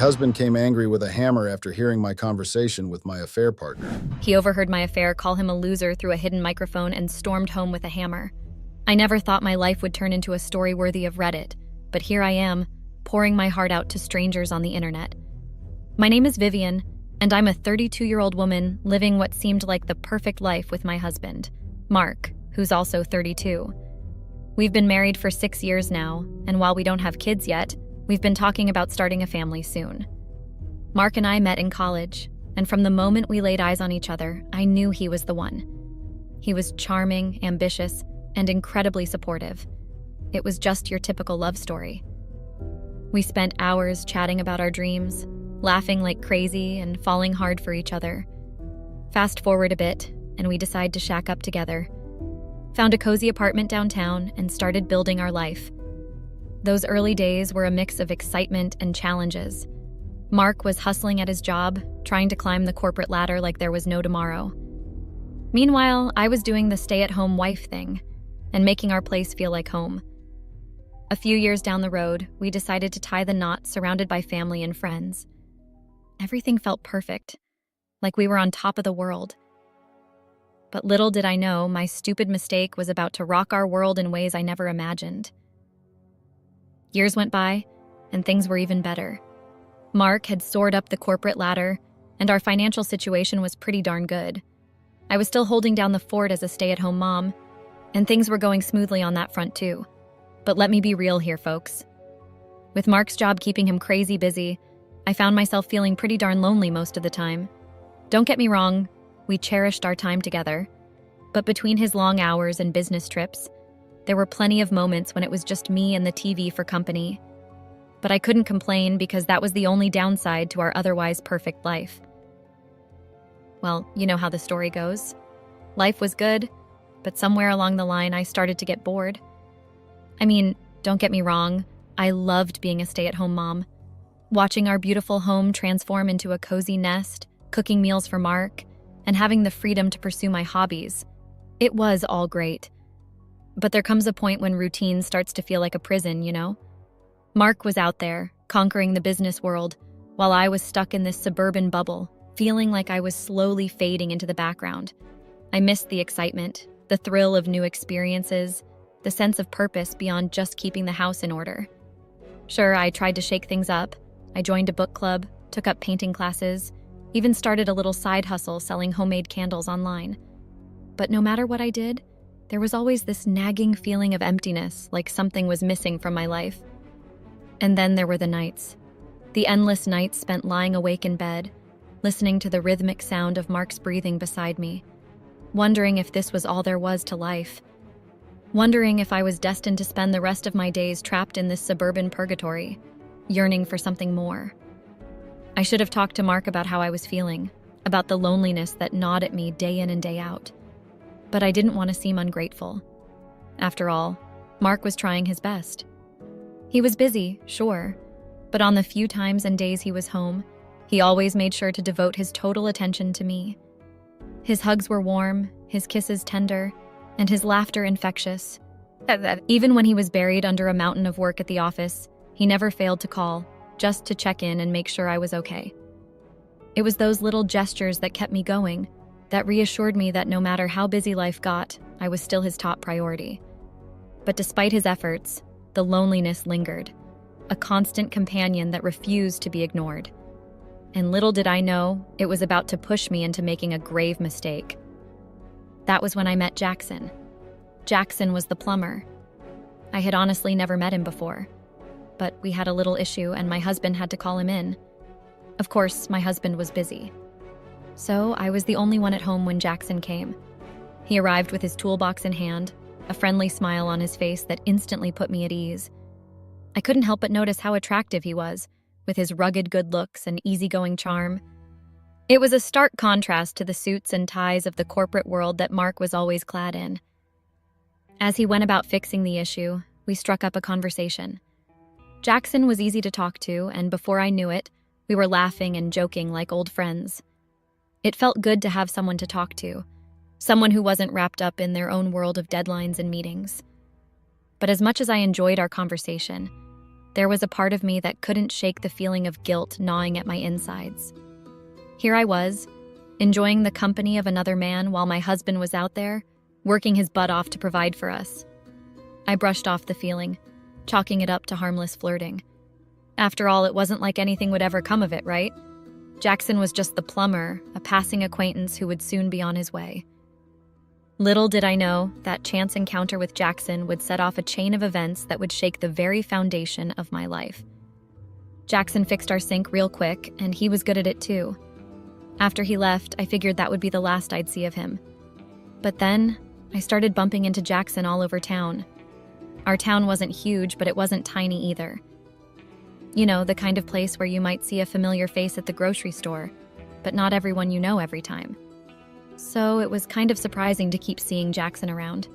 husband came angry with a hammer after hearing my conversation with my affair partner. He overheard my affair, call him a loser through a hidden microphone, and stormed home with a hammer. I never thought my life would turn into a story worthy of Reddit, but here I am, pouring my heart out to strangers on the internet. My name is Vivian, and I'm a 32-year-old woman living what seemed like the perfect life with my husband, Mark, who's also 32. We've been married for 6 years now, and while we don't have kids yet, we've been talking about starting a family soon. Mark and I met in college, and from the moment we laid eyes on each other, I knew he was the one. He was charming, ambitious, and incredibly supportive. It was just your typical love story. We spent hours chatting about our dreams, laughing like crazy and falling hard for each other. Fast forward a bit, and we decide to shack up together. Found a cozy apartment downtown and started building our life. Those early days were a mix of excitement and challenges. Mark was hustling at his job, trying to climb the corporate ladder like there was no tomorrow. Meanwhile, I was doing the stay-at-home wife thing and making our place feel like home. A few years down the road, we decided to tie the knot surrounded by family and friends. Everything felt perfect, like we were on top of the world. But little did I know, my stupid mistake was about to rock our world in ways I never imagined. Years went by, and things were even better. Mark had soared up the corporate ladder, and our financial situation was pretty darn good. I was still holding down the fort as a stay-at-home mom, and things were going smoothly on that front too. But let me be real here, folks. With Mark's job keeping him crazy busy, I found myself feeling pretty darn lonely most of the time. Don't get me wrong, we cherished our time together. But between his long hours and business trips, there were plenty of moments when it was just me and the TV for company. But I couldn't complain because that was the only downside to our otherwise perfect life. Well, you know how the story goes. Life was good, but somewhere along the line I started to get bored. I mean, don't get me wrong, I loved being a stay-at-home mom. Watching our beautiful home transform into a cozy nest, cooking meals for Mark, and having the freedom to pursue my hobbies. It was all great. But there comes a point when routine starts to feel like a prison, you know? Mark was out there, conquering the business world, while I was stuck in this suburban bubble, feeling like I was slowly fading into the background. I missed the excitement, the thrill of new experiences, the sense of purpose beyond just keeping the house in order. Sure, I tried to shake things up. I joined a book club, took up painting classes, even started a little side hustle selling homemade candles online. But no matter what I did, there was always this nagging feeling of emptiness, like something was missing from my life. And then there were the nights. The endless nights spent lying awake in bed, listening to the rhythmic sound of Mark's breathing beside me, wondering if this was all there was to life, wondering if I was destined to spend the rest of my days trapped in this suburban purgatory, yearning for something more. I should have talked to Mark about how I was feeling, about the loneliness that gnawed at me day in and day out. But I didn't want to seem ungrateful. After all, Mark was trying his best. He was busy, sure, but on the few times and days he was home, he always made sure to devote his total attention to me. His hugs were warm, his kisses tender, and his laughter infectious. Even when he was buried under a mountain of work at the office, he never failed to call, just to check in and make sure I was okay. It was those little gestures that kept me going, that reassured me that no matter how busy life got, I was still his top priority. But despite his efforts, the loneliness lingered, a constant companion that refused to be ignored. And little did I know, it was about to push me into making a grave mistake. That was when I met Jackson. Jackson was the plumber. I had honestly never met him before, but we had a little issue and my husband had to call him in. Of course, my husband was busy. So I was the only one at home when Jackson came. He arrived with his toolbox in hand, a friendly smile on his face that instantly put me at ease. I couldn't help but notice how attractive he was, with his rugged good looks and easygoing charm. It was a stark contrast to the suits and ties of the corporate world that Mark was always clad in. As he went about fixing the issue, we struck up a conversation. Jackson was easy to talk to, and before I knew it, we were laughing and joking like old friends. It felt good to have someone to talk to, someone who wasn't wrapped up in their own world of deadlines and meetings. But as much as I enjoyed our conversation, there was a part of me that couldn't shake the feeling of guilt gnawing at my insides. Here I was, enjoying the company of another man while my husband was out there, working his butt off to provide for us. I brushed off the feeling, chalking it up to harmless flirting. After all, it wasn't like anything would ever come of it, right? Jackson was just the plumber, a passing acquaintance who would soon be on his way. Little did I know that chance encounter with Jackson would set off a chain of events that would shake the very foundation of my life. Jackson fixed our sink real quick, and he was good at it too. After he left, I figured that would be the last I'd see of him. But then, I started bumping into Jackson all over town. Our town wasn't huge, but it wasn't tiny either. You know, the kind of place where you might see a familiar face at the grocery store, but not everyone you know every time. So it was kind of surprising to keep seeing Jackson around.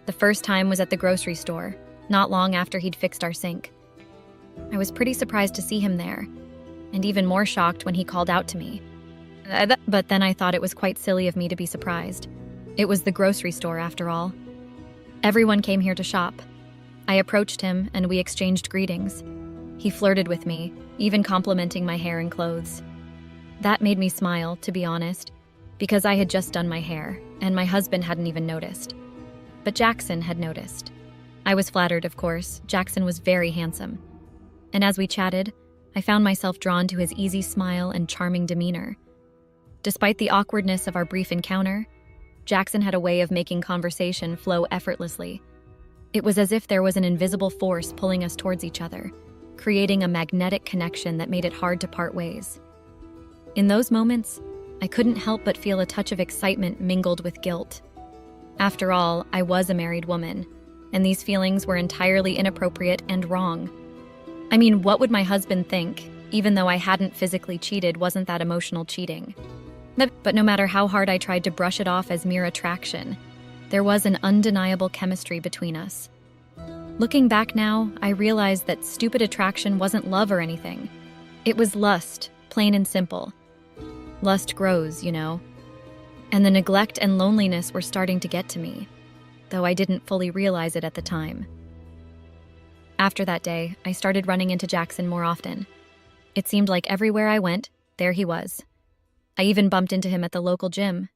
The first time was at the grocery store, not long after he'd fixed our sink. I was pretty surprised to see him there, and even more shocked when he called out to me. But then I thought it was quite silly of me to be surprised. It was the grocery store, after all. Everyone came here to shop. I approached him, and we exchanged greetings. He flirted with me, even complimenting my hair and clothes. That made me smile, to be honest, because I had just done my hair, and my husband hadn't even noticed. But Jackson had noticed. I was flattered, of course. Jackson was very handsome. And as we chatted, I found myself drawn to his easy smile and charming demeanor. Despite the awkwardness of our brief encounter, Jackson had a way of making conversation flow effortlessly. It was as if there was an invisible force pulling us towards each other, creating a magnetic connection that made it hard to part ways. In those moments, I couldn't help but feel a touch of excitement mingled with guilt. After all, I was a married woman, and these feelings were entirely inappropriate and wrong. I mean, what would my husband think? Even though I hadn't physically cheated, wasn't that emotional cheating? But no matter how hard I tried to brush it off as mere attraction, there was an undeniable chemistry between us. Looking back now, I realized that stupid attraction wasn't love or anything. It was lust, plain and simple. Lust grows, you know. And the neglect and loneliness were starting to get to me, though I didn't fully realize it at the time. After that day, I started running into Jackson more often. It seemed like everywhere I went, there he was. I even bumped into him at the local gym.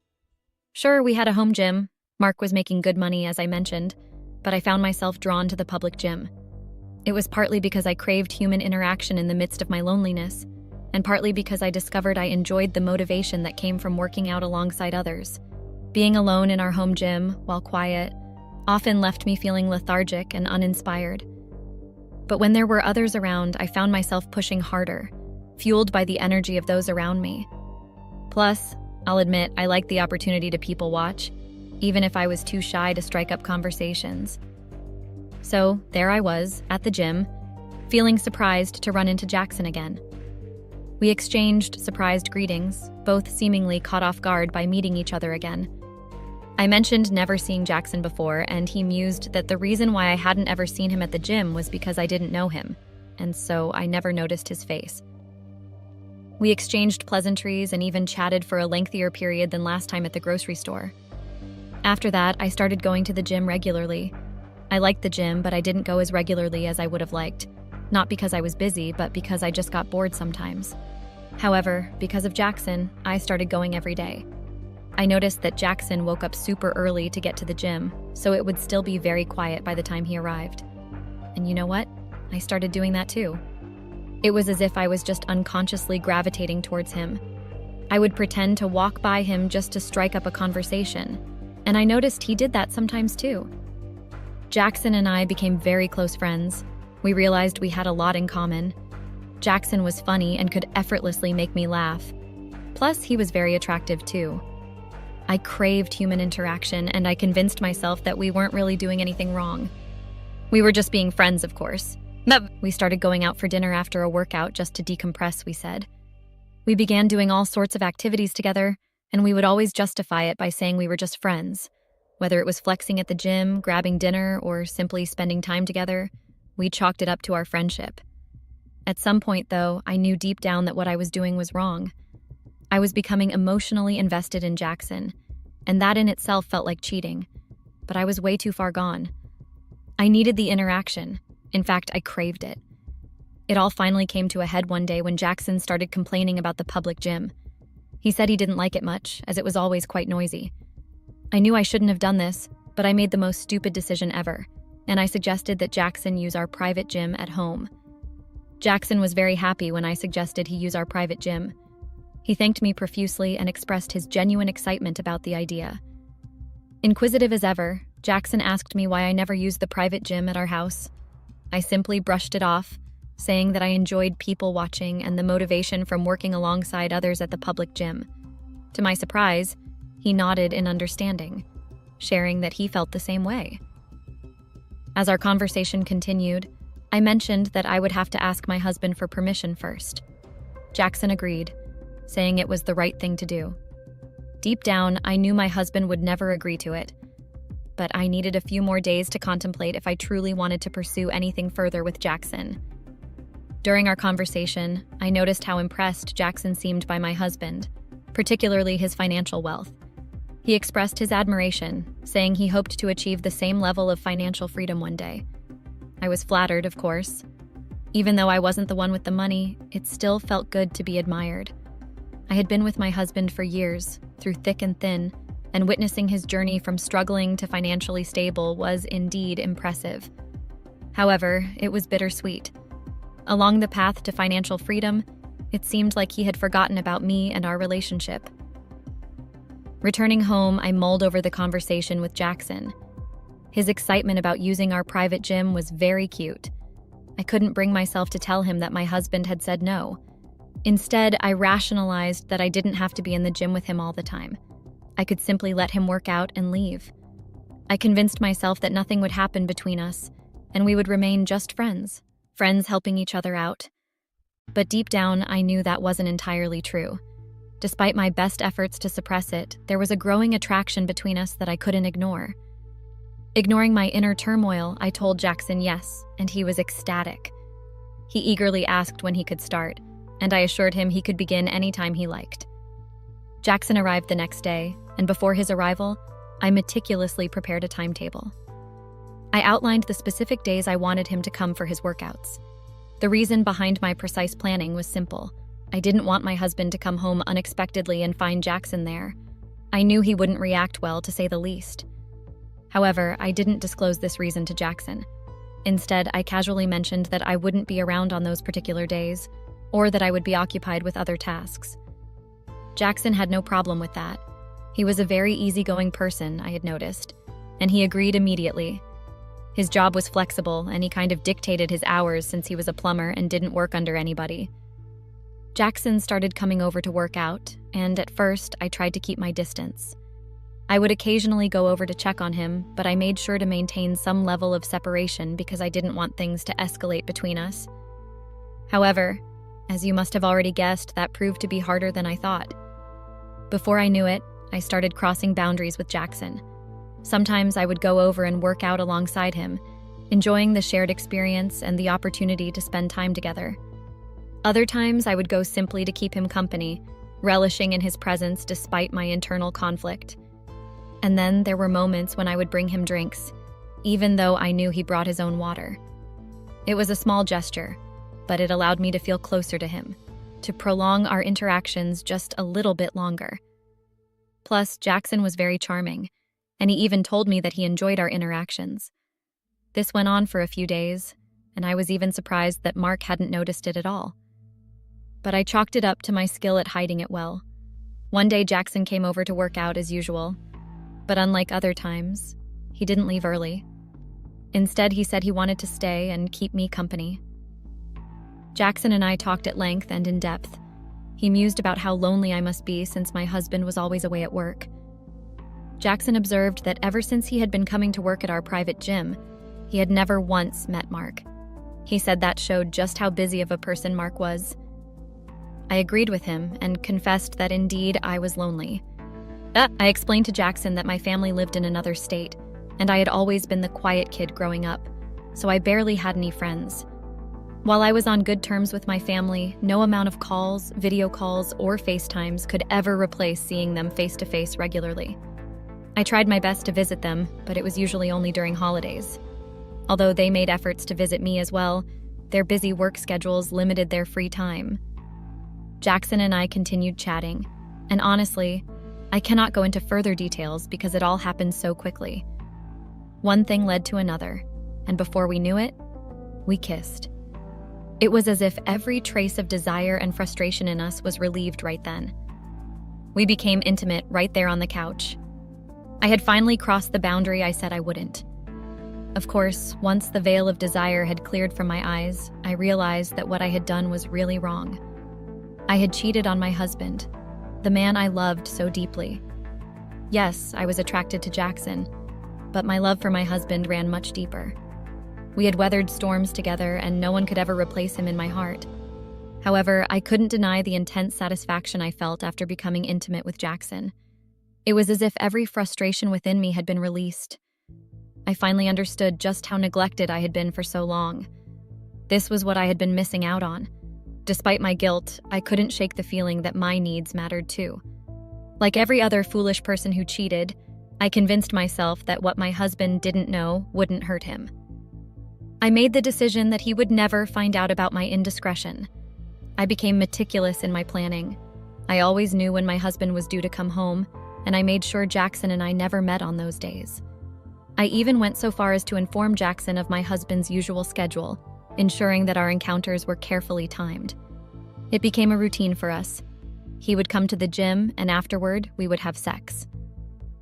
Sure, we had a home gym. Mark was making good money, as I mentioned, but I found myself drawn to the public gym. It was partly because I craved human interaction in the midst of my loneliness, and partly because I discovered I enjoyed the motivation that came from working out alongside others. Being alone in our home gym, while quiet, often left me feeling lethargic and uninspired. But when there were others around, I found myself pushing harder, fueled by the energy of those around me. Plus, I'll admit I liked the opportunity to people watch, even if I was too shy to strike up conversations. So there I was, at the gym, feeling surprised to run into Jackson again. We exchanged surprised greetings, both seemingly caught off guard by meeting each other again. I mentioned never seeing Jackson before, and he mused that the reason why I hadn't ever seen him at the gym was because I didn't know him, and so I never noticed his face. We exchanged pleasantries and even chatted for a lengthier period than last time at the grocery store. After that, I started going to the gym regularly. I liked the gym, but I didn't go as regularly as I would have liked. Not because I was busy, but because I just got bored sometimes. However, because of Jackson, I started going every day. I noticed that Jackson woke up super early to get to the gym, so it would still be very quiet by the time he arrived. And you know what? I started doing that too. It was as if I was just unconsciously gravitating towards him. I would pretend to walk by him just to strike up a conversation, and I noticed he did that sometimes too. Jackson and I became very close friends. We realized we had a lot in common. Jackson was funny and could effortlessly make me laugh. Plus, he was very attractive too. I craved human interaction, and I convinced myself that we weren't really doing anything wrong. We were just being friends, of course. We started going out for dinner after a workout just to decompress, we said. We began doing all sorts of activities together, and we would always justify it by saying we were just friends. Whether it was flexing at the gym, grabbing dinner, or simply spending time together, we chalked it up to our friendship. At some point, though, I knew deep down that what I was doing was wrong. I was becoming emotionally invested in Jackson, and that in itself felt like cheating. But I was way too far gone. I needed the interaction. In fact, I craved it. It all finally came to a head one day when Jackson started complaining about the public gym. He said he didn't like it much, as it was always quite noisy. I knew I shouldn't have done this, but I made the most stupid decision ever, and I suggested that Jackson use our private gym at home. Jackson was very happy when I suggested he use our private gym. He thanked me profusely and expressed his genuine excitement about the idea. Inquisitive as ever, Jackson asked me why I never used the private gym at our house. I simply brushed it off, saying that I enjoyed people watching and the motivation from working alongside others at the public gym. To my surprise, he nodded in understanding, sharing that he felt the same way. As our conversation continued, I mentioned that I would have to ask my husband for permission first. Jackson agreed, saying it was the right thing to do. Deep down, I knew my husband would never agree to it, but I needed a few more days to contemplate if I truly wanted to pursue anything further with Jackson. During our conversation, I noticed how impressed Jackson seemed by my husband, particularly his financial wealth. He expressed his admiration, saying he hoped to achieve the same level of financial freedom one day. I was flattered, of course. Even though I wasn't the one with the money, it still felt good to be admired. I had been with my husband for years, through thick and thin, and witnessing his journey from struggling to financially stable was indeed impressive. However, it was bittersweet. Along the path to financial freedom, it seemed like he had forgotten about me and our relationship. Returning home, I mulled over the conversation with Jackson. His excitement about using our private gym was very cute. I couldn't bring myself to tell him that my husband had said no. Instead, I rationalized that I didn't have to be in the gym with him all the time. I could simply let him work out and leave. I convinced myself that nothing would happen between us, and we would remain just friends helping each other out. But deep down, I knew that wasn't entirely true. Despite my best efforts to suppress it, there was a growing attraction between us that I couldn't ignore. Ignoring my inner turmoil, I told Jackson yes, and he was ecstatic. He eagerly asked when he could start, and I assured him he could begin anytime he liked. Jackson arrived the next day, and before his arrival, I meticulously prepared a timetable. I outlined the specific days I wanted him to come for his workouts. The reason behind my precise planning was simple. I didn't want my husband to come home unexpectedly and find Jackson there. I knew he wouldn't react well, to say the least. However, I didn't disclose this reason to Jackson. Instead, I casually mentioned that I wouldn't be around on those particular days, or that I would be occupied with other tasks. Jackson had no problem with that. He was a very easygoing person, I had noticed, and he agreed immediately. His job was flexible, and he kind of dictated his hours since he was a plumber and didn't work under anybody. Jackson started coming over to work out, and at first, I tried to keep my distance. I would occasionally go over to check on him, but I made sure to maintain some level of separation because I didn't want things to escalate between us. However, as you must have already guessed, that proved to be harder than I thought. Before I knew it, I started crossing boundaries with Jackson. Sometimes I would go over and work out alongside him, enjoying the shared experience and the opportunity to spend time together. Other times I would go simply to keep him company, relishing in his presence despite my internal conflict. And then there were moments when I would bring him drinks, even though I knew he brought his own water. It was a small gesture, but it allowed me to feel closer to him, to prolong our interactions just a little bit longer. Plus, Jackson was very charming, and he even told me that he enjoyed our interactions. This went on for a few days, and I was even surprised that Mark hadn't noticed it at all. But I chalked it up to my skill at hiding it well. One day Jackson came over to work out as usual, but unlike other times, he didn't leave early. Instead, he said he wanted to stay and keep me company. Jackson and I talked at length and in depth. He mused about how lonely I must be since my husband was always away at work. Jackson observed that ever since he had been coming to work at our private gym, he had never once met Mark. He said that showed just how busy of a person Mark was. I agreed with him and confessed that indeed I was lonely. I explained to Jackson that my family lived in another state, and I had always been the quiet kid growing up, so I barely had any friends. While I was on good terms with my family, no amount of calls, video calls, or FaceTimes could ever replace seeing them face-to-face regularly. I tried my best to visit them, but it was usually only during holidays. Although they made efforts to visit me as well, Their busy work schedules limited their free time. Jackson and I continued chatting, and honestly, I cannot go into further details because it all happened so quickly. One thing led to another, and before we knew it, we kissed. It was as if every trace of desire and frustration in us was relieved right then. We became intimate right there on the couch. I had finally crossed the boundary I said I wouldn't. Of course, once the veil of desire had cleared from my eyes, I realized that what I had done was really wrong. I had cheated on my husband, the man I loved so deeply. Yes, I was attracted to Jackson, but my love for my husband ran much deeper. We had weathered storms together, and no one could ever replace him in my heart. However, I couldn't deny the intense satisfaction I felt after becoming intimate with Jackson. It was as if every frustration within me had been released. I finally understood just how neglected I had been for so long. This was what I had been missing out on. Despite my guilt, I couldn't shake the feeling that my needs mattered too. Like every other foolish person who cheated, I convinced myself that what my husband didn't know wouldn't hurt him. I made the decision that he would never find out about my indiscretion. I became meticulous in my planning. I always knew when my husband was due to come home, and I made sure Jackson and I never met on those days. I even went so far as to inform Jackson of my husband's usual schedule, ensuring that our encounters were carefully timed. It became a routine for us. He would come to the gym, and afterward, we would have sex.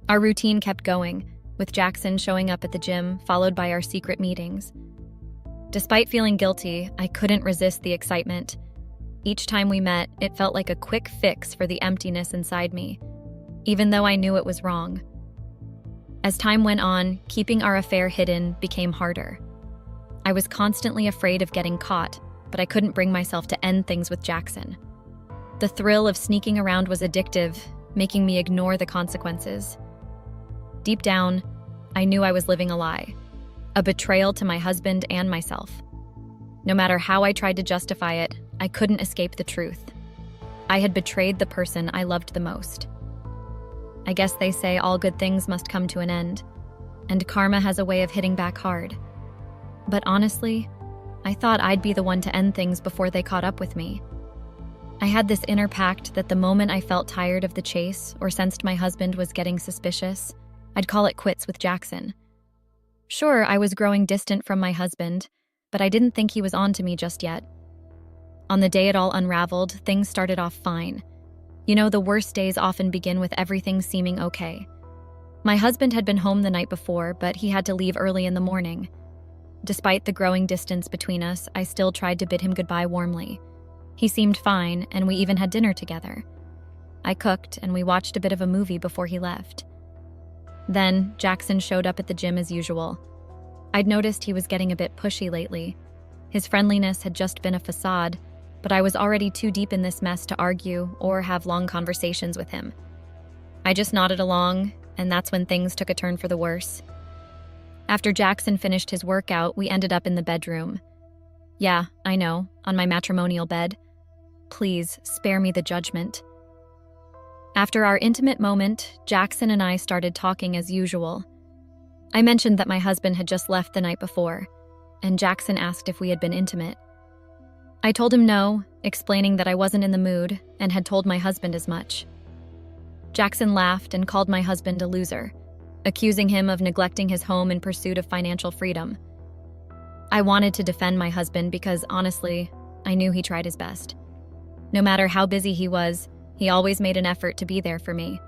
Our routine kept going, with Jackson showing up at the gym, followed by our secret meetings. Despite feeling guilty, I couldn't resist the excitement. Each time we met, it felt like a quick fix for the emptiness inside me, even though I knew it was wrong. As time went on, keeping our affair hidden became harder. I was constantly afraid of getting caught, but I couldn't bring myself to end things with Jackson. The thrill of sneaking around was addictive, making me ignore the consequences. Deep down, I knew I was living a lie, a betrayal to my husband and myself. No matter how I tried to justify it, I couldn't escape the truth. I had betrayed the person I loved the most. I guess they say all good things must come to an end, and karma has a way of hitting back hard. But honestly, I thought I'd be the one to end things before they caught up with me. I had this inner pact that the moment I felt tired of the chase or sensed my husband was getting suspicious, I'd call it quits with Jackson. Sure, I was growing distant from my husband, but I didn't think he was on to me just yet. On the day it all unraveled, things started off fine. You know, the worst days often begin with everything seeming okay. My husband had been home the night before, but he had to leave early in the morning. Despite the growing distance between us, I still tried to bid him goodbye warmly. He seemed fine, and we even had dinner together. I cooked, and we watched a bit of a movie before he left. Then, Jackson showed up at the gym as usual. I'd noticed he was getting a bit pushy lately. His friendliness had just been a facade, but I was already too deep in this mess to argue or have long conversations with him. I just nodded along, and that's when things took a turn for the worse. After Jackson finished his workout, we ended up in the bedroom. Yeah, I know, on my matrimonial bed. Please, spare me the judgment. After our intimate moment, Jackson and I started talking as usual. I mentioned that my husband had just left the night before, and Jackson asked if we had been intimate. I told him no, explaining that I wasn't in the mood and had told my husband as much. Jackson laughed and called my husband a loser, accusing him of neglecting his home in pursuit of financial freedom. I wanted to defend my husband because, honestly, I knew he tried his best. No matter how busy he was, he always made an effort to be there for me.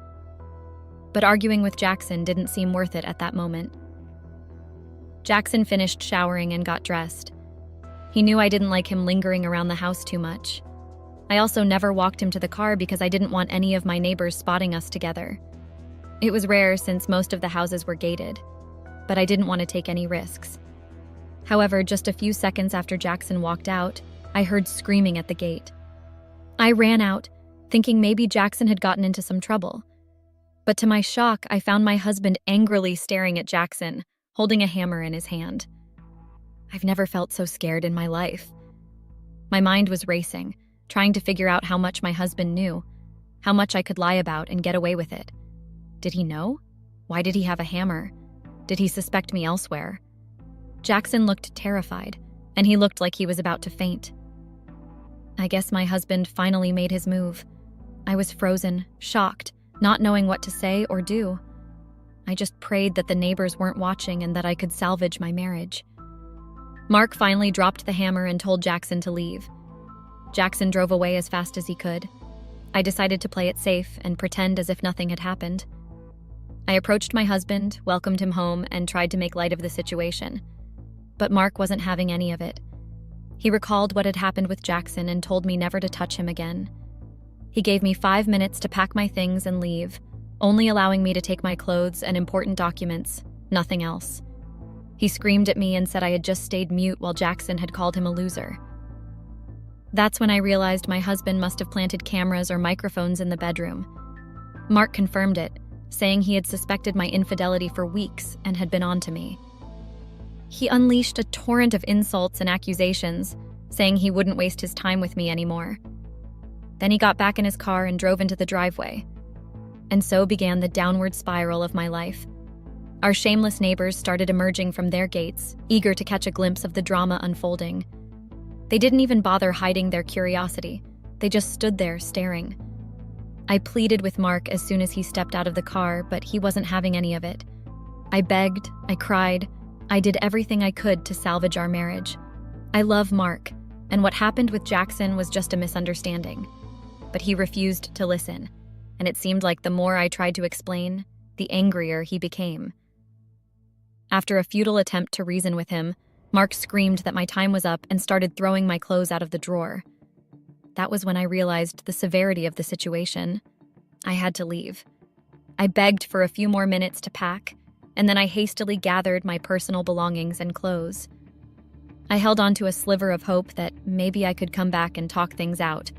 But arguing with Jackson didn't seem worth it at that moment. Jackson finished showering and got dressed. He knew I didn't like him lingering around the house too much. I also never walked him to the car because I didn't want any of my neighbors spotting us together. It was rare since most of the houses were gated, but I didn't want to take any risks. However, just a few seconds after Jackson walked out, I heard screaming at the gate. I ran out, thinking maybe Jackson had gotten into some trouble. But to my shock, I found my husband angrily staring at Jackson, holding a hammer in his hand. I've never felt so scared in my life. My mind was racing, trying to figure out how much my husband knew, how much I could lie about and get away with it. Did he know? Why did he have a hammer? Did he suspect me elsewhere? Jackson looked terrified, and he looked like he was about to faint. I guess my husband finally made his move. I was frozen, shocked, not knowing what to say or do. I just prayed that the neighbors weren't watching and that I could salvage my marriage. Mark finally dropped the hammer and told Jackson to leave. Jackson drove away as fast as he could. I decided to play it safe and pretend as if nothing had happened. I approached my husband, welcomed him home, and tried to make light of the situation. But Mark wasn't having any of it. He recalled what had happened with Jackson and told me never to touch him again. He gave me 5 minutes to pack my things and leave, only allowing me to take my clothes and important documents, nothing else. He screamed at me and said I had just stayed mute while Jackson had called him a loser. That's when I realized my husband must have planted cameras or microphones in the bedroom. Mark confirmed it, saying he had suspected my infidelity for weeks and had been on to me. He unleashed a torrent of insults and accusations, saying he wouldn't waste his time with me anymore. Then he got back in his car and drove into the driveway. And so began the downward spiral of my life. Our shameless neighbors started emerging from their gates, eager to catch a glimpse of the drama unfolding. They didn't even bother hiding their curiosity. They just stood there staring. I pleaded with Mark as soon as he stepped out of the car, but he wasn't having any of it. I begged, I cried, I did everything I could to salvage our marriage. I love Mark, and what happened with Jackson was just a misunderstanding. But he refused to listen, and it seemed like the more I tried to explain, the angrier he became. After a futile attempt to reason with him, Mark screamed that my time was up and started throwing my clothes out of the drawer. That was when I realized the severity of the situation. I had to leave. I begged for a few more minutes to pack, and then I hastily gathered my personal belongings and clothes. I held on to a sliver of hope that maybe I could come back and talk things out,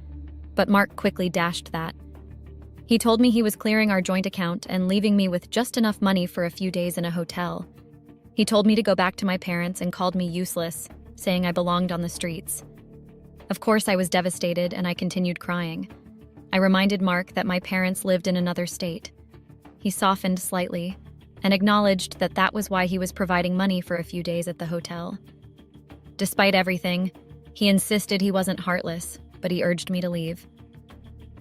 but Mark quickly dashed that. He told me he was clearing our joint account and leaving me with just enough money for a few days in a hotel. He told me to go back to my parents and called me useless, saying I belonged on the streets. Of course, I was devastated and I continued crying. I reminded Mark that my parents lived in another state. He softened slightly and acknowledged that that was why he was providing money for a few days at the hotel. Despite everything, he insisted he wasn't heartless, but he urged me to leave.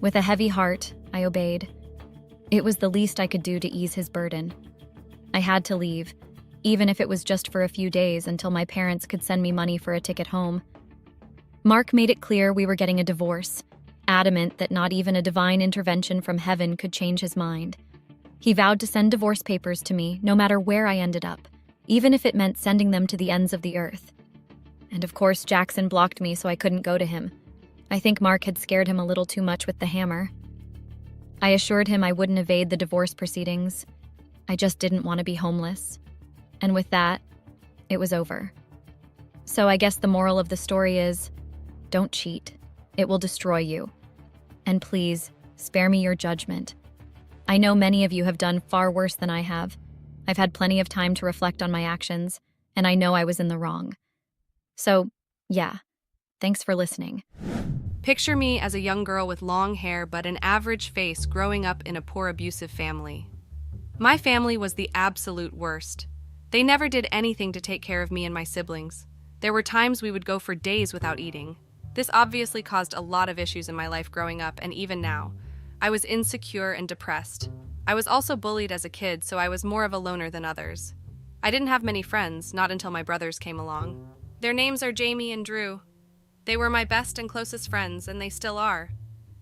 With a heavy heart, I obeyed. It was the least I could do to ease his burden. I had to leave, even if it was just for a few days until my parents could send me money for a ticket home. Mark made it clear we were getting a divorce, adamant that not even a divine intervention from heaven could change his mind. He vowed to send divorce papers to me no matter where I ended up, even if it meant sending them to the ends of the earth. And of course, Jackson blocked me so I couldn't go to him. I think Mark had scared him a little too much with the hammer. I assured him I wouldn't evade the divorce proceedings. I just didn't want to be homeless. And with that, it was over. So I guess the moral of the story is, don't cheat. It will destroy you. And please, spare me your judgment. I know many of you have done far worse than I have. I've had plenty of time to reflect on my actions, and I know I was in the wrong. So, yeah, thanks for listening. Picture me as a young girl with long hair but an average face growing up in a poor abusive family. My family was the absolute worst. They never did anything to take care of me and my siblings. There were times we would go for days without eating. This obviously caused a lot of issues in my life growing up and even now. I was insecure and depressed. I was also bullied as a kid, so I was more of a loner than others. I didn't have many friends, not until my brothers came along. Their names are Jamie and Drew. They were my best and closest friends, and they still are.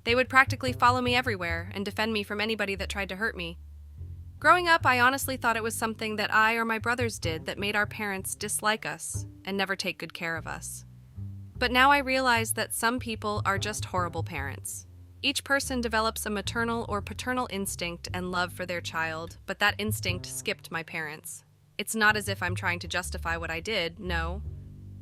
They would practically follow me everywhere and defend me from anybody that tried to hurt me. Growing up, I honestly thought it was something that I or my brothers did that made our parents dislike us and never take good care of us. But now I realize that some people are just horrible parents. Each person develops a maternal or paternal instinct and love for their child, but that instinct skipped my parents. It's not as if I'm trying to justify what I did, no.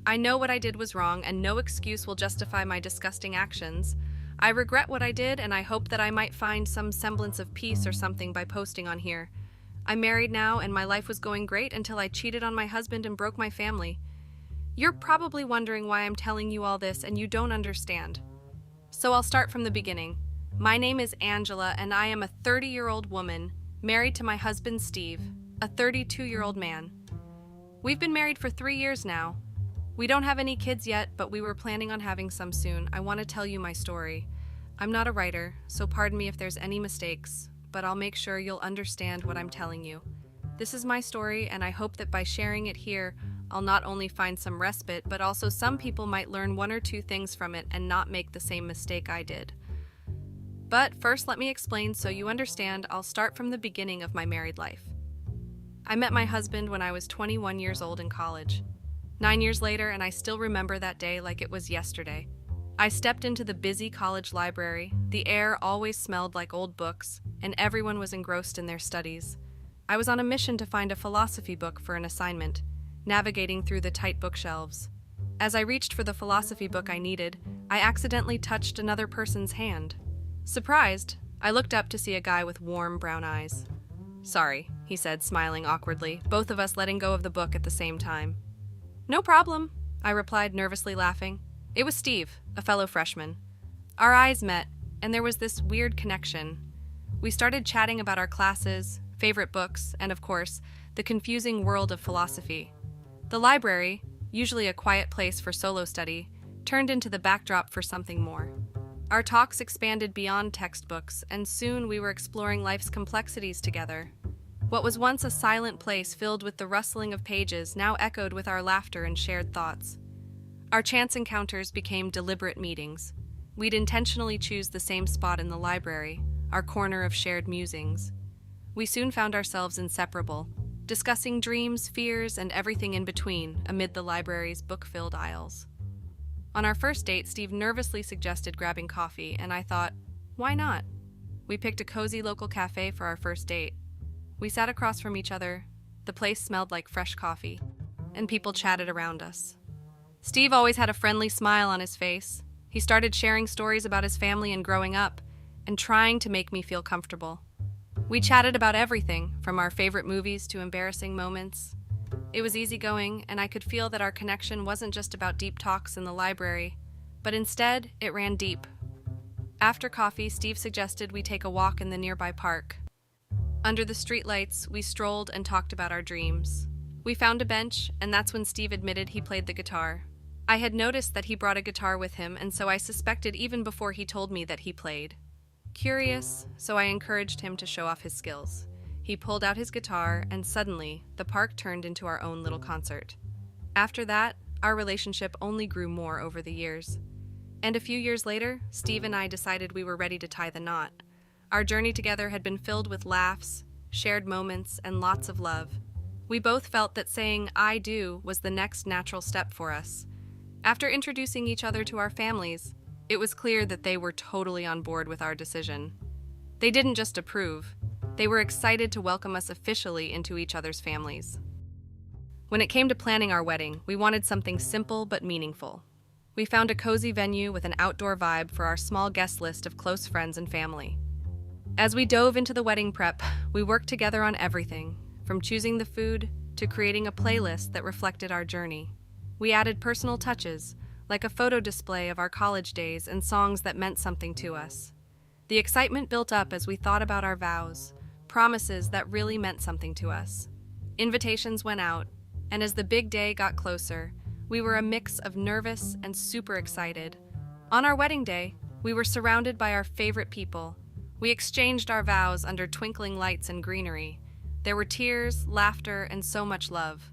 I know what I did was wrong, and no excuse will justify my disgusting actions. I regret what I did, and I hope that I might find some semblance of peace or something by posting on here. I'm married now, and my life was going great until I cheated on my husband and broke my family. You're probably wondering why I'm telling you all this, and you don't understand. So I'll start from the beginning. My name is Angela, and I am a 30-year-old woman, married to my husband Steve, a 32-year-old man. We've been married for 3 years now. We don't have any kids yet, but we were planning on having some soon. I want to tell you my story. I'm not a writer, so pardon me if there's any mistakes, but I'll make sure you'll understand what I'm telling you. This is my story, and I hope that by sharing it here, I'll not only find some respite, but also some people might learn one or two things from it and not make the same mistake I did. But first, let me explain so you understand. I'll start from the beginning of my married life. I met my husband when I was 21 years old in college. 9 years later, and I still remember that day like it was yesterday. I stepped into the busy college library. The air always smelled like old books, and everyone was engrossed in their studies. I was on a mission to find a philosophy book for an assignment, navigating through the tight bookshelves. As I reached for the philosophy book I needed, I accidentally touched another person's hand. Surprised, I looked up to see a guy with warm brown eyes. "Sorry," he said, smiling awkwardly, both of us letting go of the book at the same time. "No problem," I replied, nervously laughing. It was Steve, a fellow freshman. Our eyes met, and there was this weird connection. We started chatting about our classes, favorite books, and of course, the confusing world of philosophy. The library, usually a quiet place for solo study, turned into the backdrop for something more. Our talks expanded beyond textbooks, and soon we were exploring life's complexities together. What was once a silent place filled with the rustling of pages now echoed with our laughter and shared thoughts. Our chance encounters became deliberate meetings. We'd intentionally choose the same spot in the library, our corner of shared musings. We soon found ourselves inseparable, discussing dreams, fears, and everything in between amid the library's book-filled aisles. On our first date, Steve nervously suggested grabbing coffee, and I thought, why not? We picked a cozy local cafe for our first date. We sat across from each other. The place smelled like fresh coffee, and people chatted around us. Steve always had a friendly smile on his face. He started sharing stories about his family and growing up, and trying to make me feel comfortable. We chatted about everything, from our favorite movies to embarrassing moments. It was easygoing, and I could feel that our connection wasn't just about deep talks in the library, but instead, it ran deep. After coffee, Steve suggested we take a walk in the nearby park. Under the streetlights, we strolled and talked about our dreams. We found a bench, and that's when Steve admitted he played the guitar. I had noticed that he brought a guitar with him, and so I suspected even before he told me that he played. Curious, so I encouraged him to show off his skills. He pulled out his guitar, and suddenly, the park turned into our own little concert. After that, our relationship only grew more over the years. And a few years later, Steve and I decided we were ready to tie the knot. Our journey together had been filled with laughs, shared moments, and lots of love. We both felt that saying "I do" was the next natural step for us. After introducing each other to our families, it was clear that they were totally on board with our decision. They didn't just approve, they were excited to welcome us officially into each other's families. When it came to planning our wedding, we wanted something simple but meaningful. We found a cozy venue with an outdoor vibe for our small guest list of close friends and family. As we dove into the wedding prep, we worked together on everything, from choosing the food to creating a playlist that reflected our journey. We added personal touches, like a photo display of our college days and songs that meant something to us. The excitement built up as we thought about our vows, promises that really meant something to us. Invitations went out, and as the big day got closer, we were a mix of nervous and super excited. On our wedding day, we were surrounded by our favorite people. We exchanged our vows under twinkling lights and greenery. There were tears, laughter, and so much love.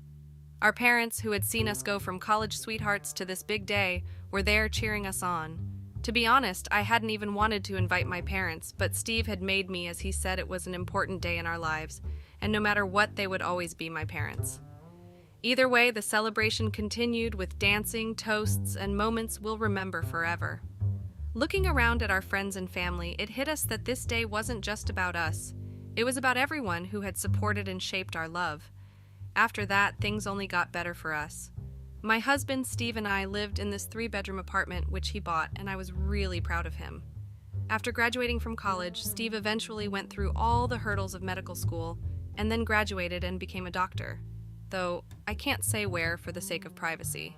Our parents, who had seen us go from college sweethearts to this big day, were there cheering us on. To be honest, I hadn't even wanted to invite my parents, but Steve had made me as he said it was an important day in our lives, and no matter what, they would always be my parents. Either way, the celebration continued with dancing, toasts, and moments we'll remember forever. Looking around at our friends and family, it hit us that this day wasn't just about us. It was about everyone who had supported and shaped our love. After that, things only got better for us. My husband, Steve, and I lived in this 3-bedroom apartment which he bought, and I was really proud of him. After graduating from college, Steve eventually went through all the hurdles of medical school and then graduated and became a doctor, though I can't say where for the sake of privacy.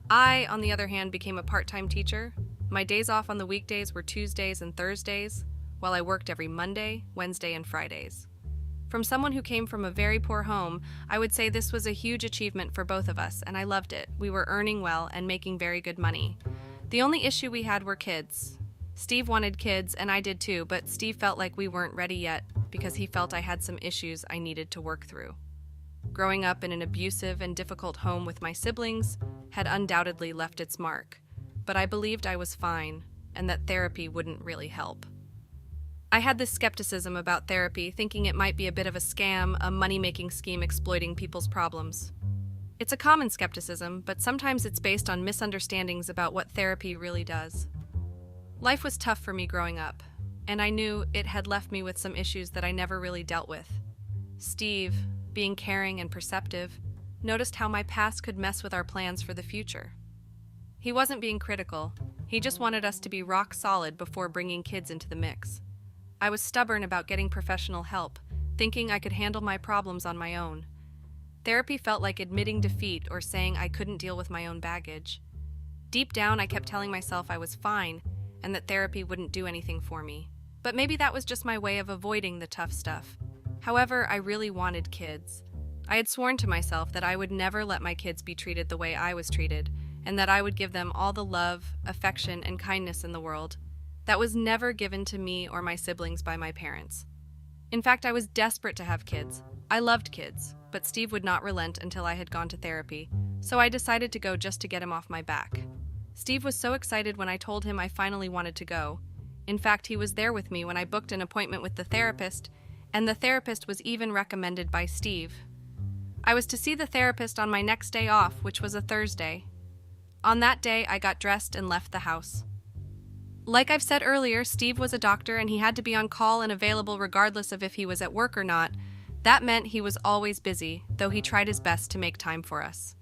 I, on the other hand, became a part-time teacher. My days off on the weekdays were Tuesdays and Thursdays, while I worked every Monday, Wednesday, and Fridays. From someone who came from a very poor home, I would say this was a huge achievement for both of us, and I loved it. We were earning well and making very good money. The only issue we had were kids. Steve wanted kids, and I did too, but Steve felt like we weren't ready yet because he felt I had some issues I needed to work through. Growing up in an abusive and difficult home with my siblings had undoubtedly left its mark, but I believed I was fine and that therapy wouldn't really help. I had this skepticism about therapy, thinking it might be a bit of a scam, a money-making scheme exploiting people's problems. It's a common skepticism, but sometimes it's based on misunderstandings about what therapy really does. Life was tough for me growing up, and I knew it had left me with some issues that I never really dealt with. Steve, being caring and perceptive, noticed how my past could mess with our plans for the future. He wasn't being critical, he just wanted us to be rock solid before bringing kids into the mix. I was stubborn about getting professional help, thinking I could handle my problems on my own. Therapy felt like admitting defeat or saying I couldn't deal with my own baggage. Deep down, I kept telling myself I was fine and that therapy wouldn't do anything for me. But maybe that was just my way of avoiding the tough stuff. However, I really wanted kids. I had sworn to myself that I would never let my kids be treated the way I was treated, and that I would give them all the love, affection, and kindness in the world. That was never given to me or my siblings by my parents. In fact, I was desperate to have kids. I loved kids, but Steve would not relent until I had gone to therapy, so I decided to go just to get him off my back. Steve was so excited when I told him I finally wanted to go. In fact, he was there with me when I booked an appointment with the therapist, and the therapist was even recommended by Steve. I was to see the therapist on my next day off, which was a Thursday. On that day, I got dressed and left the house. Like I've said earlier, Steve was a doctor and he had to be on call and available regardless of if he was at work or not. That meant he was always busy, though he tried his best to make time for us.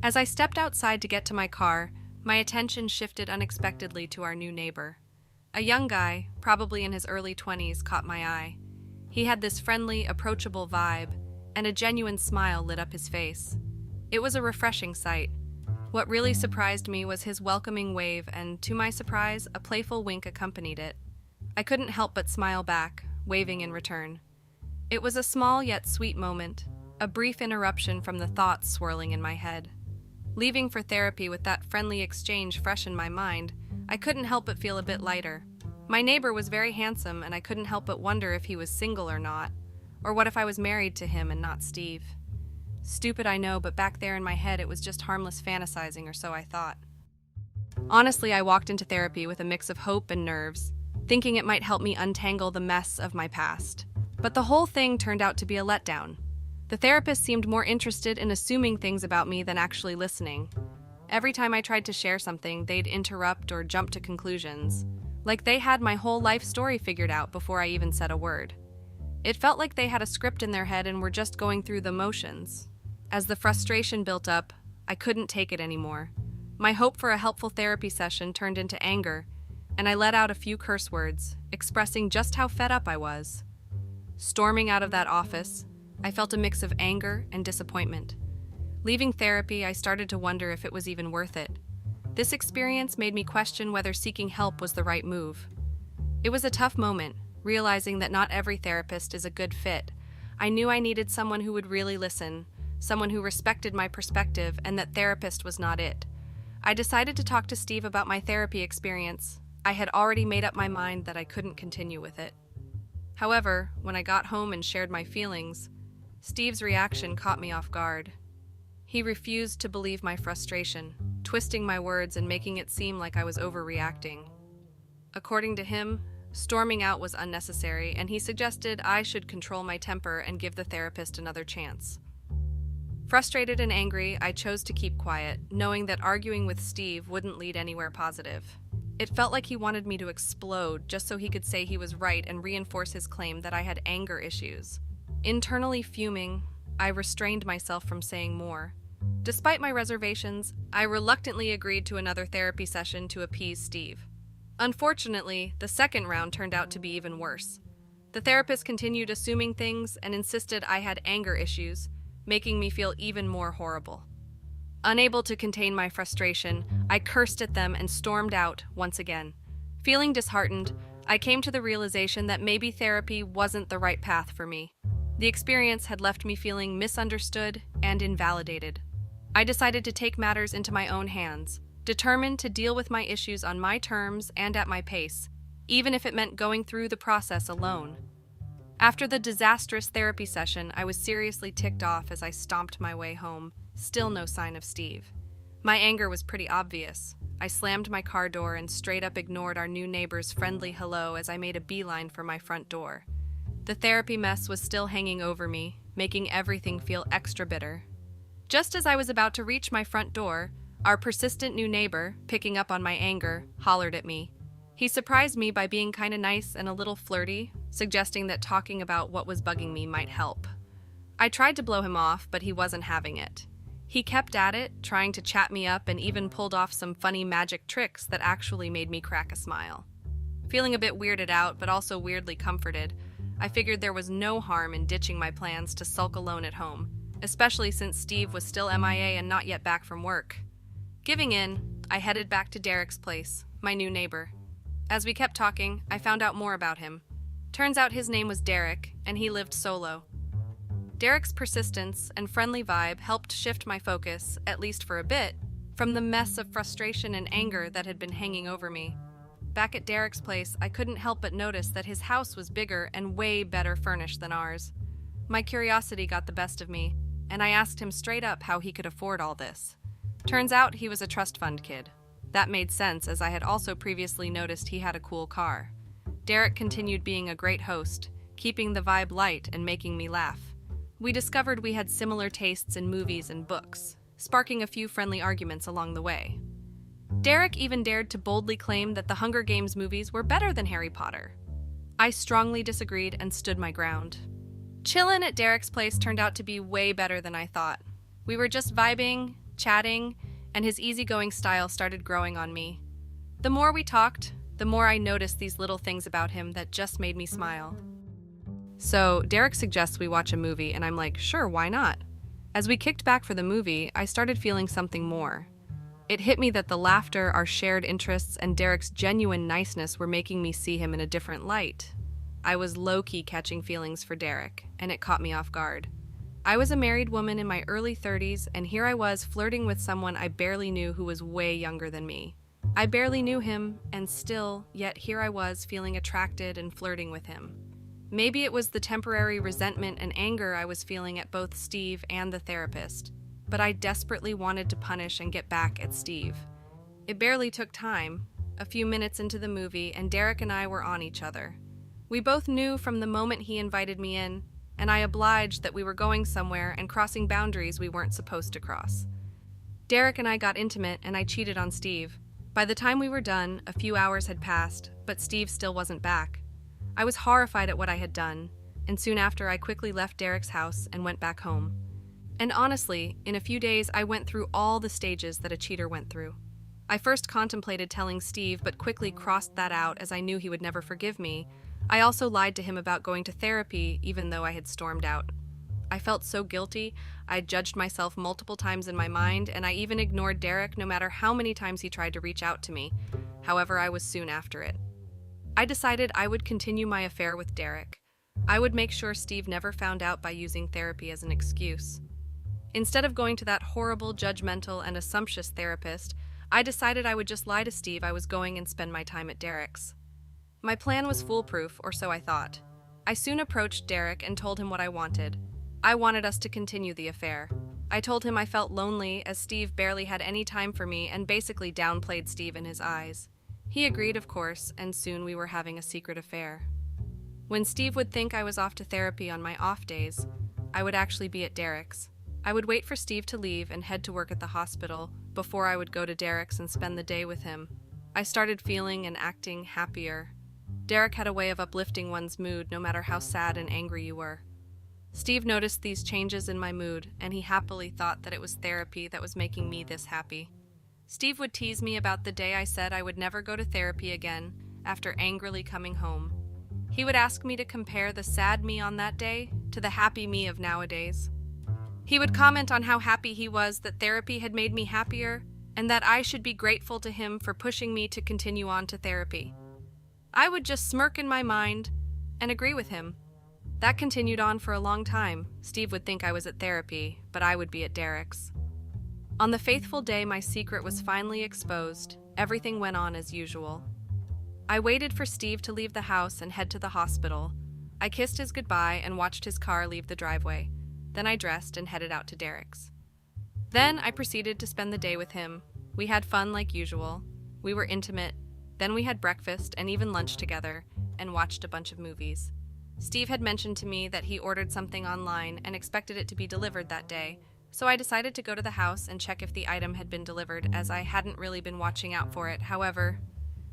As I stepped outside to get to my car, my attention shifted unexpectedly to our new neighbor. A young guy, probably in his early 20s, caught my eye. He had this friendly, approachable vibe, and a genuine smile lit up his face. It was a refreshing sight. What really surprised me was his welcoming wave, and to my surprise, a playful wink accompanied it. I couldn't help but smile back, waving in return. It was a small yet sweet moment, a brief interruption from the thoughts swirling in my head. Leaving for therapy with that friendly exchange fresh in my mind, I couldn't help but feel a bit lighter. My neighbor was very handsome, and I couldn't help but wonder if he was single or not, or what if I was married to him and not Steve. Stupid, I know, but back there in my head it was just harmless fantasizing, or so I thought. Honestly, I walked into therapy with a mix of hope and nerves, thinking it might help me untangle the mess of my past. But the whole thing turned out to be a letdown. The therapist seemed more interested in assuming things about me than actually listening. Every time I tried to share something, they'd interrupt or jump to conclusions, like they had my whole life story figured out before I even said a word. It felt like they had a script in their head and were just going through the motions. As the frustration built up, I couldn't take it anymore. My hope for a helpful therapy session turned into anger, and I let out a few curse words, expressing just how fed up I was. Storming out of that office, I felt a mix of anger and disappointment. Leaving therapy, I started to wonder if it was even worth it. This experience made me question whether seeking help was the right move. It was a tough moment, realizing that not every therapist is a good fit. I knew I needed someone who would really listen, someone who respected my perspective, and that therapist was not it. I decided to talk to Steve about my therapy experience. I had already made up my mind that I couldn't continue with it. However, when I got home and shared my feelings, Steve's reaction caught me off guard. He refused to believe my frustration, twisting my words and making it seem like I was overreacting. According to him, storming out was unnecessary, and he suggested I should control my temper and give the therapist another chance. Frustrated and angry, I chose to keep quiet, knowing that arguing with Steve wouldn't lead anywhere positive. It felt like he wanted me to explode just so he could say he was right and reinforce his claim that I had anger issues. Internally fuming, I restrained myself from saying more. Despite my reservations, I reluctantly agreed to another therapy session to appease Steve. Unfortunately, the second round turned out to be even worse. The therapist continued assuming things and insisted I had anger issues, making me feel even more horrible. Unable to contain my frustration, I cursed at them and stormed out once again. Feeling disheartened, I came to the realization that maybe therapy wasn't the right path for me. The experience had left me feeling misunderstood and invalidated. I decided to take matters into my own hands, determined to deal with my issues on my terms and at my pace, even if it meant going through the process alone. After the disastrous therapy session, I was seriously ticked off as I stomped my way home, still no sign of Steve. My anger was pretty obvious. I slammed my car door and straight up ignored our new neighbor's friendly hello as I made a beeline for my front door. The therapy mess was still hanging over me, making everything feel extra bitter. Just as I was about to reach my front door, our persistent new neighbor, picking up on my anger, hollered at me. He surprised me by being kinda nice and a little flirty, suggesting that talking about what was bugging me might help. I tried to blow him off, but he wasn't having it. He kept at it, trying to chat me up and even pulled off some funny magic tricks that actually made me crack a smile. Feeling a bit weirded out, but also weirdly comforted, I figured there was no harm in ditching my plans to sulk alone at home, especially since Steve was still MIA and not yet back from work. Giving in, I headed back to Derek's place, my new neighbor. As we kept talking, I found out more about him. Turns out his name was Derek, and he lived solo. Derek's persistence and friendly vibe helped shift my focus, at least for a bit, from the mess of frustration and anger that had been hanging over me. Back at Derek's place, I couldn't help but notice that his house was bigger and way better furnished than ours. My curiosity got the best of me, and I asked him straight up how he could afford all this. Turns out he was a trust fund kid. That made sense, as I had also previously noticed he had a cool car. Derek continued being a great host, keeping the vibe light and making me laugh. We discovered we had similar tastes in movies and books, sparking a few friendly arguments along the way. Derek even dared to boldly claim that the Hunger Games movies were better than Harry Potter. I strongly disagreed and stood my ground. Chillin' at Derek's place turned out to be way better than I thought. We were just vibing, chatting, and his easygoing style started growing on me. The more we talked, the more I noticed these little things about him that just made me smile. So, Derek suggests we watch a movie, and I'm like, sure, why not? As we kicked back for the movie, I started feeling something more. It hit me that the laughter, our shared interests, and Derek's genuine niceness were making me see him in a different light. I was low-key catching feelings for Derek, and it caught me off guard. I was a married woman in my early 30s, and here I was flirting with someone I barely knew who was way younger than me. I barely knew him, and still, yet here I was feeling attracted and flirting with him. Maybe it was the temporary resentment and anger I was feeling at both Steve and the therapist, but I desperately wanted to punish and get back at Steve. It barely took time. A few minutes into the movie, and Derek and I were on each other. We both knew from the moment he invited me in, and I obliged that we were going somewhere and crossing boundaries we weren't supposed to cross. Derek and I got intimate, and I cheated on Steve. By the time we were done, a few hours had passed, but Steve still wasn't back. I was horrified at what I had done, and soon after I quickly left Derek's house and went back home. And honestly, in a few days I went through all the stages that a cheater went through. I first contemplated telling Steve, but quickly crossed that out as I knew he would never forgive me. I also lied to him about going to therapy, even though I had stormed out. I felt so guilty, I judged myself multiple times in my mind, and I even ignored Derek no matter how many times he tried to reach out to me. However, I was soon after it. I decided I would continue my affair with Derek. I would make sure Steve never found out by using therapy as an excuse. Instead of going to that horrible, judgmental, and assumptuous therapist, I decided I would just lie to Steve I was going and spend my time at Derek's. My plan was foolproof, or so I thought. I soon approached Derek and told him what I wanted. I wanted us to continue the affair. I told him I felt lonely as Steve barely had any time for me and basically downplayed Steve in his eyes. He agreed, of course, and soon we were having a secret affair. When Steve would think I was off to therapy on my off days, I would actually be at Derek's. I would wait for Steve to leave and head to work at the hospital before I would go to Derek's and spend the day with him. I started feeling and acting happier. Derek had a way of uplifting one's mood no matter how sad and angry you were. Steve noticed these changes in my mood, and he happily thought that it was therapy that was making me this happy. Steve would tease me about the day I said I would never go to therapy again after angrily coming home. He would ask me to compare the sad me on that day to the happy me of nowadays. He would comment on how happy he was that therapy had made me happier and that I should be grateful to him for pushing me to continue on to therapy. I would just smirk in my mind and agree with him. That continued on for a long time. Steve would think I was at therapy, but I would be at Derek's. On the fateful day my secret was finally exposed, everything went on as usual. I waited for Steve to leave the house and head to the hospital. I kissed his goodbye and watched his car leave the driveway. Then I dressed and headed out to Derek's. Then I proceeded to spend the day with him. We had fun like usual. We were intimate. Then we had breakfast and even lunch together and watched a bunch of movies. Steve had mentioned to me that he ordered something online and expected it to be delivered that day, so I decided to go to the house and check if the item had been delivered, as I hadn't really been watching out for it. However,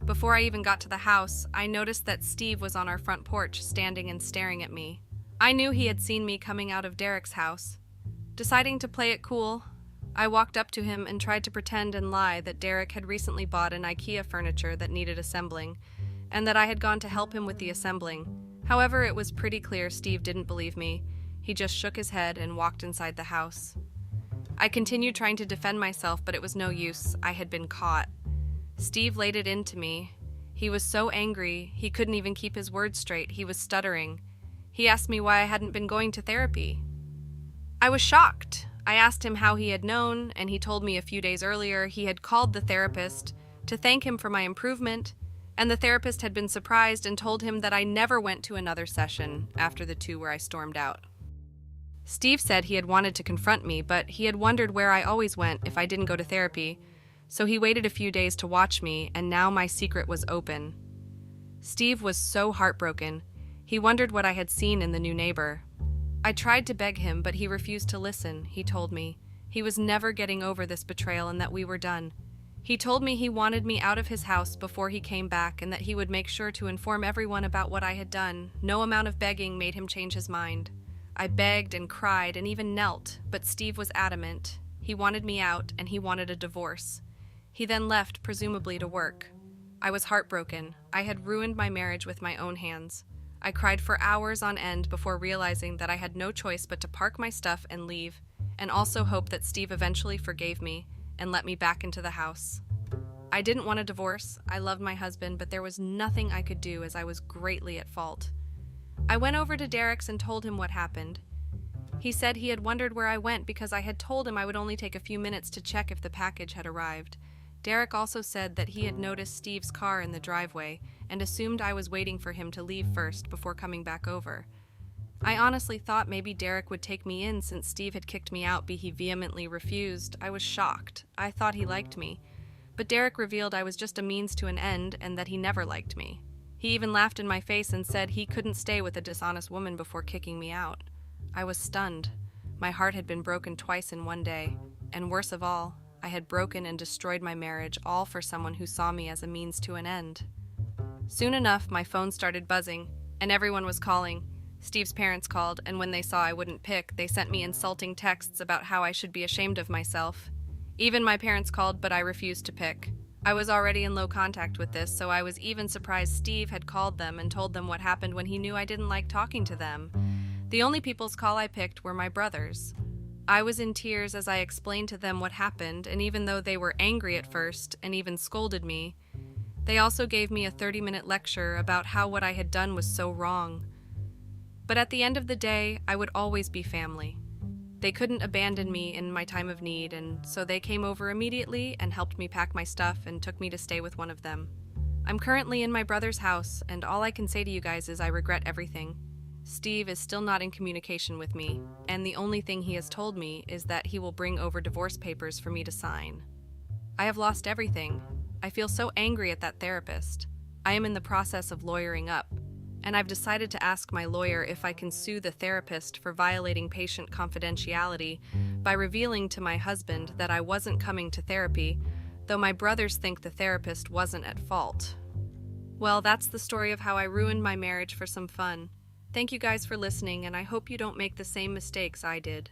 before I even got to the house, I noticed that Steve was on our front porch, standing and staring at me. I knew he had seen me coming out of Derek's house. Deciding to play it cool, I walked up to him and tried to pretend and lie that Derek had recently bought an IKEA furniture that needed assembling, and that I had gone to help him with the assembling. However, it was pretty clear Steve didn't believe me. He just shook his head and walked inside the house. I continued trying to defend myself, but it was no use. I had been caught. Steve laid it into me. He was so angry, he couldn't even keep his words straight. He was stuttering. He asked me why I hadn't been going to therapy. I was shocked. I asked him how he had known, and he told me a few days earlier he had called the therapist to thank him for my improvement, and the therapist had been surprised and told him that I never went to another session after the two where I stormed out. Steve said he had wanted to confront me, but he had wondered where I always went if I didn't go to therapy, so he waited a few days to watch me, and now my secret was open. Steve was so heartbroken. He wondered what I had seen in the new neighbor. I tried to beg him, but he refused to listen. He told me he was never getting over this betrayal and that we were done. He told me he wanted me out of his house before he came back and that he would make sure to inform everyone about what I had done. No amount of begging made him change his mind. I begged and cried and even knelt, but Steve was adamant. He wanted me out and he wanted a divorce. He then left, presumably to work. I was heartbroken. I had ruined my marriage with my own hands. I cried for hours on end before realizing that I had no choice but to park my stuff and leave, and also hope that Steve eventually forgave me and let me back into the house. I didn't want a divorce. I loved my husband, but there was nothing I could do as I was greatly at fault. I went over to Derek's and told him what happened. He said he had wondered where I went because I had told him I would only take a few minutes to check if the package had arrived. Derek also said that he had noticed Steve's car in the driveway and assumed I was waiting for him to leave first before coming back over. I honestly thought maybe Derek would take me in since Steve had kicked me out, but he vehemently refused. I was shocked. I thought he liked me. But Derek revealed I was just a means to an end and that he never liked me. He even laughed in my face and said he couldn't stay with a dishonest woman before kicking me out. I was stunned. My heart had been broken twice in one day, and worst of all, I had broken and destroyed my marriage, all for someone who saw me as a means to an end. Soon enough, my phone started buzzing, and everyone was calling. Steve's parents called, and when they saw I wouldn't pick, they sent me insulting texts about how I should be ashamed of myself. Even my parents called, but I refused to pick. I was already in low contact with this, so I was even surprised Steve had called them and told them what happened when he knew I didn't like talking to them. The only people's call I picked were my brothers. I was in tears as I explained to them what happened, and even though they were angry at first and even scolded me, they also gave me a 30-minute lecture about how what I had done was so wrong. But at the end of the day, I would always be family. They couldn't abandon me in my time of need, and so they came over immediately and helped me pack my stuff and took me to stay with one of them. I'm currently in my brother's house, and all I can say to you guys is I regret everything. Steve is still not in communication with me, and the only thing he has told me is that he will bring over divorce papers for me to sign. I have lost everything. I feel so angry at that therapist. I am in the process of lawyering up, and I've decided to ask my lawyer if I can sue the therapist for violating patient confidentiality by revealing to my husband that I wasn't coming to therapy, though my brothers think the therapist wasn't at fault. Well, that's the story of how I ruined my marriage for some fun. Thank you guys for listening, and I hope you don't make the same mistakes I did.